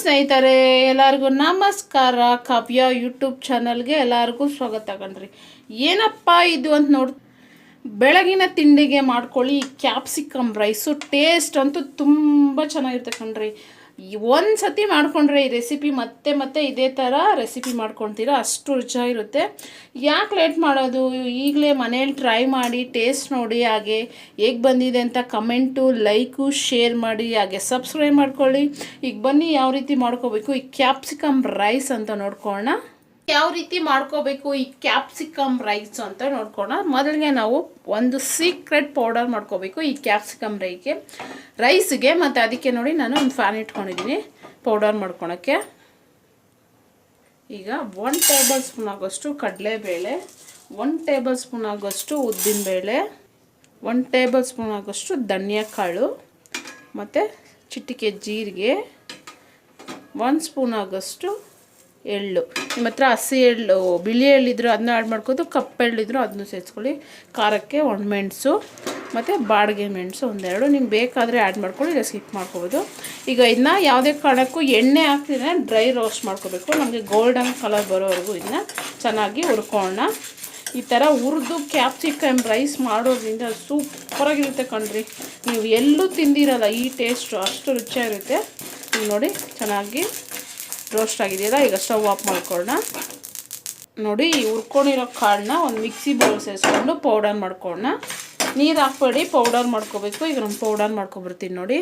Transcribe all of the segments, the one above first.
ಸ್ನೇಹಿತರೆ, ಎಲ್ಲರಿಗೂ ನಮಸ್ಕಾರ. ಕಾವ್ಯ ಯೂಟ್ಯೂಬ್ ಚಾನಲ್ಗೆ ಎಲ್ಲರಿಗೂ ಸ್ವಾಗತ ಕಣ್ರಿ. ಏನಪ್ಪ ಇದು ಅಂತ ಬೆಳಗಿನ ತಿಂಡಿಗೆ ಮಾಡ್ಕೊಳ್ಳಿ ಕ್ಯಾಪ್ಸಿಕಮ್ ರೈಸು. ಟೇಸ್ಟ್ ಅಂತೂ ತುಂಬ ಚೆನ್ನಾಗಿರುತ್ತೆ ಕಣ್ರಿ. ಒಂದು ಸತಿ ಮಾಡಿಕೊಂಡ್ರೆ ಈ ರೆಸಿಪಿ ಮತ್ತೆ ಮತ್ತೆ ಇದೇ ಥರ ರೆಸಿಪಿ ಮಾಡ್ಕೊಳ್ತೀರಾ, ಅಷ್ಟು ರುಚಿಯಾಗಿರುತ್ತೆ. ಯಾಕೆ ಲೇಟ್ ಮಾಡೋದು, ಈಗಲೇ ಮನೇಲಿ ಟ್ರೈ ಮಾಡಿ ಟೇಸ್ಟ್ ನೋಡಿ, ಹಾಗೆ ಹೇಗೆ ಬಂದಿದೆ ಅಂತ ಕಮೆಂಟು, ಲೈಕು, ಶೇರ್ ಮಾಡಿ, ಹಾಗೆ ಸಬ್ಸ್ಕ್ರೈಬ್ ಮಾಡ್ಕೊಳ್ಳಿ. ಈಗ ಬನ್ನಿ ಯಾವ ರೀತಿ ಮಾಡ್ಕೋಬೇಕು ಈ ಕ್ಯಾಪ್ಸಿಕಮ್ ರೈಸ್ ಅಂತ ನೋಡ್ಕೊಳ್ಳೋಣ. ಯಾವ ರೀತಿ ಮಾಡ್ಕೋಬೇಕು ಈ ಕ್ಯಾಪ್ಸಿಕಮ್ ರೈಸ್ ಅಂತ ನೋಡ್ಕೊಳ್ಳೋಣ. ಮೊದಲಿಗೆ ನಾವು ಒಂದು ಸೀಕ್ರೆಟ್ ಪೌಡರ್ ಮಾಡ್ಕೋಬೇಕು ಈ ಕ್ಯಾಪ್ಸಿಕಮ್ ರೈಸ್ಗೆ. ಮತ್ತು ಅದಕ್ಕೆ ನೋಡಿ ನಾನು ಒಂದು ಫ್ಯಾನ್ ಇಟ್ಕೊಂಡಿದ್ದೀನಿ ಪೌಡರ್ ಮಾಡ್ಕೊಳಕ್ಕೆ. ಈಗ 1 ಟೇಬಲ್ ಸ್ಪೂನ್ ಆಗೋಷ್ಟು ಕಡಲೆಬೇಳೆ, 1 ಟೇಬಲ್ ಸ್ಪೂನ್ ಆಗೋಷ್ಟು ಉದ್ದಿನಬೇಳೆ, 1 ಟೇಬಲ್ ಸ್ಪೂನ್ ಆಗೋಷ್ಟು ಧನಿಯಾ ಕಾಳು, ಮತ್ತು ಚಿಟಿಕೆ ಜೀರಿಗೆ, 1 ಸ್ಪೂನ್ ಆಗೋಷ್ಟು ಎಳ್ಳು. ನಿಮ್ಮ ಹತ್ರ ಹಸಿ ಎಳ್ಳು, ಬಿಳಿ ಎಳ್ಳಿದ್ರು ಅದನ್ನ ಆ್ಯಡ್ ಮಾಡ್ಕೋದು, ಕಪ್ಪೆಳ್ಳಿದ್ರು ಅದನ್ನು ಸೇರಿಸ್ಕೊಳ್ಳಿ. ಖಾರಕ್ಕೆ 1 ಮೆಣಸು ಮತ್ತು ಬಾಡಿಗೆ ಮೆಣಸು ಒಂದೆರಡು, ನಿಮ್ಗೆ ಬೇಕಾದರೆ ಆ್ಯಡ್ ಮಾಡ್ಕೊಳ್ಳಿ, ಇಲ್ಲ ಸ್ಕಿಪ್ ಮಾಡ್ಕೋಬೋದು. ಈಗ ಇದನ್ನ ಯಾವುದೇ ಕಾರಣಕ್ಕೂ ಎಣ್ಣೆ ಹಾಕ್ತಿದ್ರೆ ಡ್ರೈ ರೋಸ್ಟ್ ಮಾಡ್ಕೋಬೇಕು. ನಮಗೆ ಗೋಲ್ಡನ್ ಕಲರ್ ಬರೋವರೆಗೂ ಇದನ್ನ ಚೆನ್ನಾಗಿ ಹುರ್ಕೊಳ್ಳೋಣ. ಈ ಥರ ಹುರಿದು ಕ್ಯಾಪ್ಸಿಕಮ್ ರೈಸ್ ಮಾಡೋದ್ರಿಂದ ಸೂಪರಾಗಿರುತ್ತೆ ಕಣ್ರಿ. ನೀವು ಎಲ್ಲೂ ತಿಂದಿರಲ್ಲ ಈ ಟೇಸ್ಟು, ಅಷ್ಟು ರುಚಿಯಾಗಿರುತ್ತೆ. ಈಗ ನೋಡಿ ಚೆನ್ನಾಗಿ ರೋಸ್ಟ್ ಆಗಿದೆಯಲ್ಲ, ಈಗ ಸ್ಟವ್ ಆಫ್ ಮಾಡ್ಕೊಳ್ಳೋಣ. ನೋಡಿ ಈ ಹುರ್ಕೊಂಡಿರೋ ಕಾಳನ್ನ ಒಂದು ಮಿಕ್ಸಿ ಬೌಲ್ ಸೇರಿಸ್ಕೊಂಡು ಪೌಡರ್ ಮಾಡ್ಕೊಳ್ಳೋಣ. ನೀರು ಹಾಕ್ಬೇಡಿ, ಪೌಡರ್ ಮಾಡ್ಕೋಬೇಕು. ಈಗ ನಾನು ಪೌಡರ್ ಮಾಡ್ಕೊಬರ್ತೀನಿ. ನೋಡಿ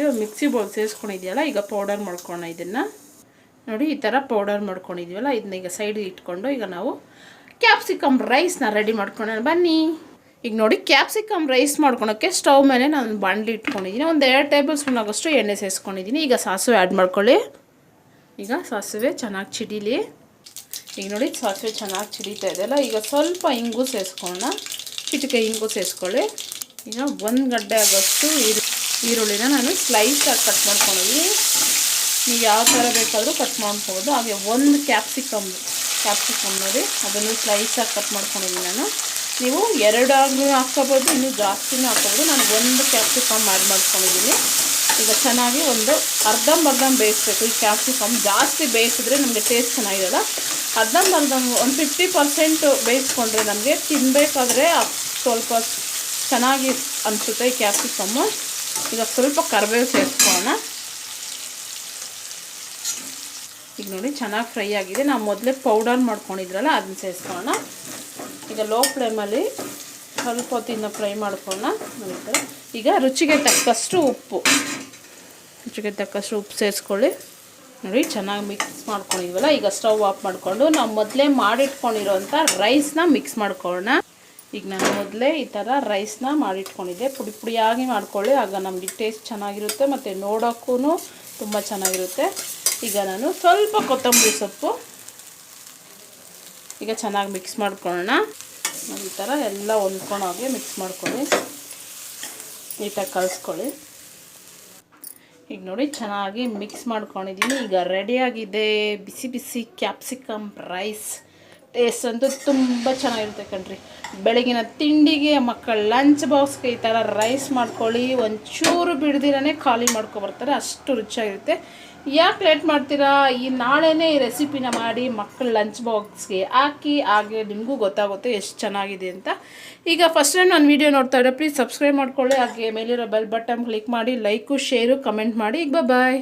ಒಂದು ಮಿಕ್ಸಿ ಬೌಲ್ ಸೇರಿಸ್ಕೊಂಡಿದೆಯಲ್ಲ, ಈಗ ಪೌಡರ್ ಮಾಡ್ಕೊಳ್ಳೋಣ. ಇದನ್ನು ನೋಡಿ ಈ ಥರ ಪೌಡರ್ ಮಾಡ್ಕೊಂಡಿದ್ದೀವಲ್ಲ, ಇದನ್ನ ಈಗ ಸೈಡಿಗೆ ಇಟ್ಕೊಂಡು ಈಗ ನಾವು ಕ್ಯಾಪ್ಸಿಕಮ್ ರೈಸ್ನ ರೆಡಿ ಮಾಡ್ಕೊಳ್ಳೋಣ ಬನ್ನಿ. ಈಗ ನೋಡಿ ಕ್ಯಾಪ್ಸಿಕಮ್ ರೈಸ್ ಮಾಡ್ಕೊಳೋಕ್ಕೆ ಸ್ಟವ್ ಮೇಲೆ ನಾನು ಬಾಣಲಿ ಇಟ್ಕೊಂಡಿದ್ದೀನಿ. ಒಂದು 2 ಟೇಬಲ್ ಸ್ಪೂನ್ ಆಗೋಷ್ಟು ಎಣ್ಣೆ ಸೇರಿಸ್ಕೊಂಡಿದ್ದೀನಿ. ಈಗ ಸಾಸಿವೆ ಆ್ಯಡ್ ಮಾಡ್ಕೊಳ್ಳಿ. ಈಗ ಸಾಸಿವೆ ಚೆನ್ನಾಗಿ ಚಿಡೀಲಿ. ಈಗ ನೋಡಿ ಸಾಸಿವೆ ಚೆನ್ನಾಗಿ ಚಿಡೀತಾ ಇದೆಯಲ್ಲ, ಈಗ ಸ್ವಲ್ಪ ಇಂಗು ಸೇರಿಸ್ಕೊಳ್ಳೋಣ. ಚಿಟಿಕೆ ಇಂಗು ಸೇರಿಸ್ಕೊಳ್ಳಿ. ಈಗ 1 ಗಡ್ಡೆ ಆಗೋಷ್ಟು ಈರುಳ್ಳಿನ ನಾನು ಸ್ಲೈಸಾಗಿ ಕಟ್ ಮಾಡ್ಕೊಂಡಿದ್ದೀನಿ. ನೀವು ಯಾವ ಥರ ಬೇಕಾದರೂ ಕಟ್ ಮಾಡ್ಕೊಬೋದು. ಹಾಗೆ 1 ಕ್ಯಾಪ್ಸಿಕಮ್ ನೋಡಿ ಅದನ್ನು ಸ್ಲೈಸಾಗಿ ಕಟ್ ಮಾಡ್ಕೊಂಡಿದ್ದೀನಿ ನಾನು. ನೀವು 2 ಹಾಕ್ಕೋಬೋದು, ಇನ್ನೂ ಜಾಸ್ತಿನೂ ಹಾಕ್ಕೋಬೋದು. ನಾನು 1 ಕ್ಯಾಪ್ಸಿಕಮ್ ಆ್ಯಡ್ ಮಾಡ್ಕೊಂಡಿದ್ದೀನಿ. ಈಗ ಚೆನ್ನಾಗಿ ಒಂದು ಅರ್ಧಂಬರ್ಧ ಬೇಯಿಸ್ಬೇಕು. ಈ ಕ್ಯಾಪ್ಸಿಕಮ್ ಜಾಸ್ತಿ ಬೇಯಿಸಿದ್ರೆ ನಮಗೆ ಟೇಸ್ಟ್ ಚೆನ್ನಾಗಿರಲ್ಲ. ಅರ್ಧಂಬರ್ಧ ಒಂದು 50% ಬೇಯಿಸ್ಕೊಂಡ್ರೆ ನಮಗೆ ತಿನ್ನಬೇಕಾದ್ರೆ ಸ್ವಲ್ಪ ಚೆನ್ನಾಗಿ ಅನಿಸುತ್ತೆ ಈ ಕ್ಯಾಪ್ಸಿಕಮ್ಮು. ಈಗ ಸ್ವಲ್ಪ ಕರಿಬೇವು ಸೇರಿಸ್ಕೊಳ್ಳೋಣ. ಈಗ ನೋಡಿ ಚೆನ್ನಾಗಿ ಫ್ರೈ ಆಗಿದೆ. ನಾವು ಮೊದಲೇ ಪೌಡರ್ ಮಾಡ್ಕೊಂಡಿದ್ರಲ್ಲ ಅದನ್ನ ಸೇರಿಸ್ಕೊಳ್ಳೋಣ. ಈಗ ಲೋ ಫ್ಲೇಮಲ್ಲಿ ಸ್ವಲ್ಪ ಹೊತ್ತಿನ ಫ್ರೈ ಮಾಡ್ಕೊಳ್ಳೋಣ. ಈಗ ರುಚಿಗೆ ತಕ್ಕಷ್ಟು ಉಪ್ಪು ಸೇರಿಸ್ಕೊಳ್ಳಿ. ನೋಡಿ ಚೆನ್ನಾಗಿ ಮಿಕ್ಸ್ ಮಾಡ್ಕೊಂಡಿದ್ವಲ್ಲ, ಈಗ ಸ್ಟವ್ ಆಫ್ ಮಾಡಿಕೊಂಡು ನಾವು ಮೊದಲೇ ಮಾಡಿಟ್ಕೊಂಡಿರೋಂಥ ರೈಸ್ನ ಮಿಕ್ಸ್ ಮಾಡ್ಕೊಳ್ಳೋಣ. ಈಗ ನಾನು ಮೊದಲೇ ಈ ಥರ ರೈಸ್ನ ಮಾಡಿಟ್ಕೊಂಡಿದ್ದೆ. ಪುಡಿ ಪುಡಿಯಾಗಿ ಮಾಡ್ಕೊಳ್ಳಿ, ಆಗ ನಮಗೆ ಟೇಸ್ಟ್ ಚೆನ್ನಾಗಿರುತ್ತೆ ಮತ್ತು ನೋಡೋಕ್ಕೂ ತುಂಬ ಚೆನ್ನಾಗಿರುತ್ತೆ. ಈಗ ನಾನು ಸ್ವಲ್ಪ ಕೊತ್ತಂಬರಿ ಸೊಪ್ಪು ಈಗ ಚೆನ್ನಾಗಿ ಮಿಕ್ಸ್ ಮಾಡ್ಕೊಳ್ಳೋಣ. ಈ ಥರ ಎಲ್ಲ ಹೊಂದ್ಕೊಂಡೋಗಿ ಮಿಕ್ಸ್ ಮಾಡ್ಕೊಳ್ಳಿ, ನೀಟಾಗಿ ಕಲಿಸ್ಕೊಳ್ಳಿ. ಈಗ ನೋಡಿ ಚೆನ್ನಾಗಿ ಮಿಕ್ಸ್ ಮಾಡ್ಕೊಂಡಿದ್ದೀನಿ. ಈಗ ರೆಡಿಯಾಗಿದೆ ಬಿಸಿ ಬಿಸಿ ಕ್ಯಾಪ್ಸಿಕಮ್ ರೈಸ್. ಟೇಸ್ಟ್ ಅಂತೂ ತುಂಬ ಚೆನ್ನಾಗಿರುತ್ತೆ ಕಣ್ರಿ. ಬೆಳಗಿನ ತಿಂಡಿಗೆ, ಮಕ್ಕಳ ಲಂಚ್ ಬಾಕ್ಸ್ಗೆ ಈ ಥರ ರೈಸ್ ಮಾಡ್ಕೊಳ್ಳಿ. ಒಂಚೂರು ಬಿಡ್ದಿರೇ ಖಾಲಿ ಮಾಡ್ಕೊಬರ್ತಾರೆ, ಅಷ್ಟು ರುಚಿಯಾಗಿರುತ್ತೆ. ಯಾಕೆ ಲೇಟ್ ಮಾಡ್ತೀರಾ, ಈ ನಾಳೆನೇ ಈ ರೆಸಿಪಿನ ಮಾಡಿ ಮಕ್ಕಳ ಲಂಚ್ ಬಾಕ್ಸ್ಗೆ ಹಾಕಿ, ಹಾಗೆ ನಿಮಗೂ ಗೊತ್ತಾಗುತ್ತೆ ಎಷ್ಟು ಚೆನ್ನಾಗಿದೆ ಅಂತ. ಈಗ ಫಸ್ಟ್ ಟೈಮ್ ನಾನು ವೀಡಿಯೋ ನೋಡ್ತಾ ಇದ್ದರೆ ಪ್ಲೀಸ್ ಸಬ್ಸ್ಕ್ರೈಬ್ ಮಾಡ್ಕೊಳ್ಳಿ, ಹಾಗೆ ಮೇಲಿರೋ ಬೆಲ್ ಬಟನ್ ಕ್ಲಿಕ್ ಮಾಡಿ, ಲೈಕು, ಶೇರು, ಕಮೆಂಟ್ ಮಾಡಿ. ಈಗ ಬಾಯ್.